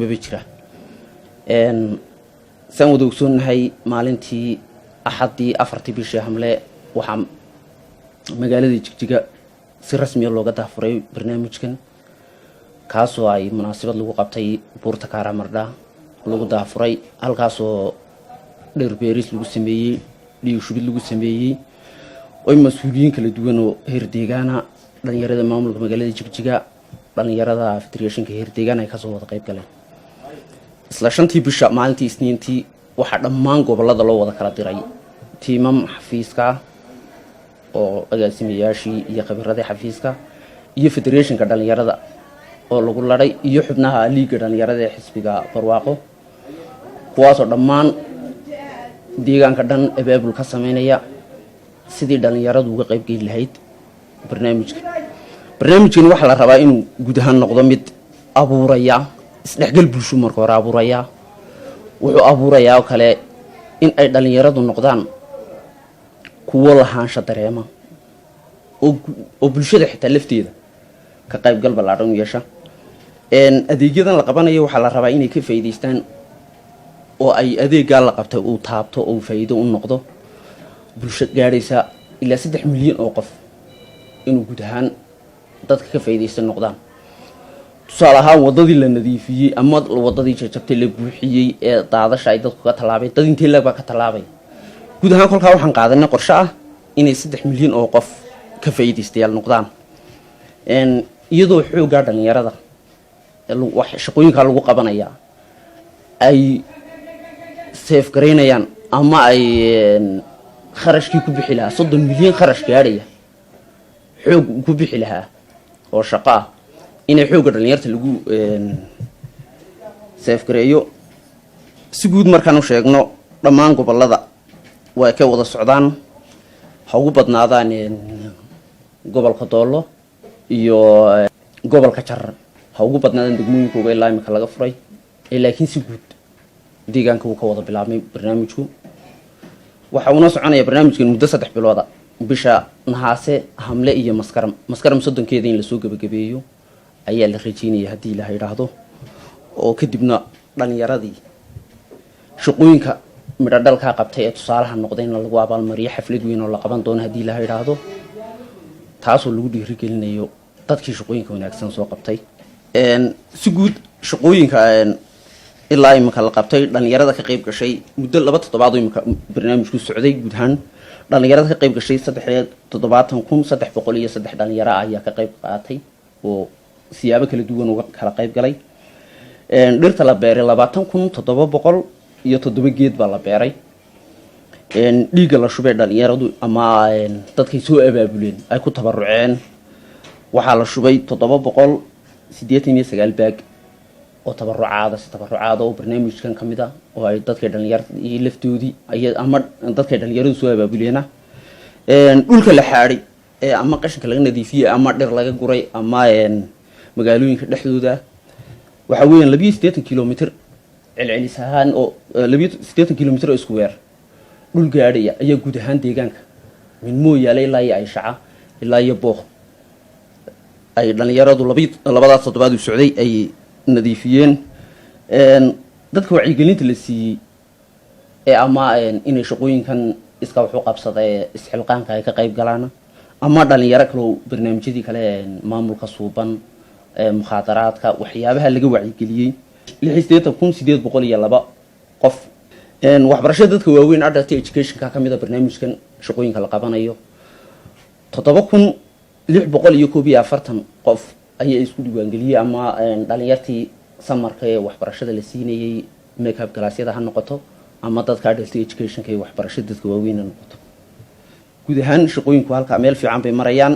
ببجرة سان ودوسون هاي مالنتي أحدي أفرتي بشي حملة وحم مقالة جيجا si rasmi ah looga daafuray barnaamijkan kaasoo ay munaasabad lagu qabtay buurta Kaaramarda lagu daafuray halkaasoo dheerbeeris lagu sameeyay dhiig shubid lagu sameeyay oo mas'uuliyiin kala duwan oo heer deegaana dhalinyarada maamulka magaalada Jigjiga dhalinyarada federationka heer deegaana ay ka soo wada qayb galeen isla shantii bisha maalintii Isniintii waxa dhammaan gobolada loo wada kala diray tiimam xafiiska oo agaasimayaashii iyo khibrada xafiiska iyo federationka dhalinyarada oo lagu laday iyo xubnaha liiga dhalinyarada ee xisbiga barwaaqo kuwaas oo dhammaan deegaanka dhan abaabul ka sameynaya sidii dhalinyaradu uga qayb geli lahayd barnaamijkan waxa la rabaa inuu guud ahaan noqdo mid abuuraya isdhexgal bulsho marka hore abuuraya wuxuu abuurayaa kale in ay dhalinyaradu noqdaan kuwa lahaansha dareema oo bulshada xitaa lafteeda ka qayb gal ballaaran yeesha adeegyadan la qabanayo waxa la rabaa inay ka faa'iideystaan oo ay adeegga la qabtay uu taabto oo faa'iido u noqdo bulshada gaaraysa ilaa 3 milyan oo qof inuu guud ahaan dadka ka faa'iideysan noqdaan tusaale ahaan wadadii la nadiifiyay ama wadadii jajabtay la buuxiyay ee daadasha ay dadku ka talaabay dad intii laga ka talaabay guud ahaan kolka waxaan qaadanay qorshe ah inay 3 milyan oo qof ka faa'iideystayaal noqdaan iyadoo xoogaa dhalinyarada wax shaqooyinka lagu qabanaya ay safe gareynayaan ama ay kharashkii ku bixi lahaa 30 milyan kharash gaaraya xoog ku bixi lahaa oo shaqo ah inay xooga dhalinyarta lagu safe gareeyo si guud markaan u sheegno dhammaan gobolada way ka wada socdaan ha ugu badnaadaan gobolka Doolo iyo gobolka Jarar ha ugu badnaadaan degmooyinkooda ilaa imika laga furay laakiin si guud deegaanka uu ka wada bilaabmay barnaamijku waxa uu soconaya barnaamijkan muddo 3 bilood bisha Naxaase Hamle iyo Maskaram sodonkeeda in la soo gabagabeeyo ayaa la rajeynayaa hadii la yiraahdo oo kadibna dhalinyaradii shaqooyinka midhadhalka qabtay ee tusaalaha noqdayna lagu abaalmariyo xaflad weyn oo la qaban doono hadii la yiraahdo taasoo lagu dhiirigelinayo dadkii shaqooyinka wanaagsan soo qabtay si guud shaqooyinka ilaa imika la qabtay dhalinyarada ka qayb gashay muddo 2 toddobaad oo imika barnaamijku socday guud ahaan dhalinyarada ka qayb gashay 373 dhalinyaro ayaa ka qayb qaatay oo siyaabo kala duwan uga kala qayb galay dhirta la beeray 20700 iyo 7 geed baa la beeray dhiiga la shubay dhalinyaradu ama dadkay soo abaabuleen ay ku tabaruceen waxa la shubay 789 baag oo tabarucaada oo barnaamijkan kamid ah oo ay dadka dhalinyarada iyo laftoodii ay ama dadka dhalinyaradu soo abaabuleena dhulka la xaaray ama qashinka laga nadiifiyay ama dhir laga guray ama magaalooyinka dhexdooda waxa weeyaan 280 kilomitir celcelisahan oo 280 kilomitir isku weer dhul gaadhaya ayaa guud ahaan deegaanka min mooyaalay ilaa ay shaca ilaa iyo booq ay dhalinyaradu labadaas toddobaad u socday ay nadiifiyeen dadka wacyigelinta la siiyay ama inay shaqooyinkan iska wax u qabsaday isxilqaanka ay ka qayb galaan ama dhalinyaro kale barnaamijyadii kale maamulka suuban muxaadaraadka waxyaabaha laga wacyigeliyay 68802 qof waxbarashada dadka waaweyn adult education ka kamid ah barnaamijkan shaqooyinka la qabanayo 7641 qof ayaa isku diiwaangeliyay ama dhalinyartii samarka ee waxbarashada la siinayay makeup galaasyada ha noqoto ama dadka adult education ka waxbarashada dadka waaweyn noqoto guud ahaan shaqooyinku halka meel fiican bay marayaan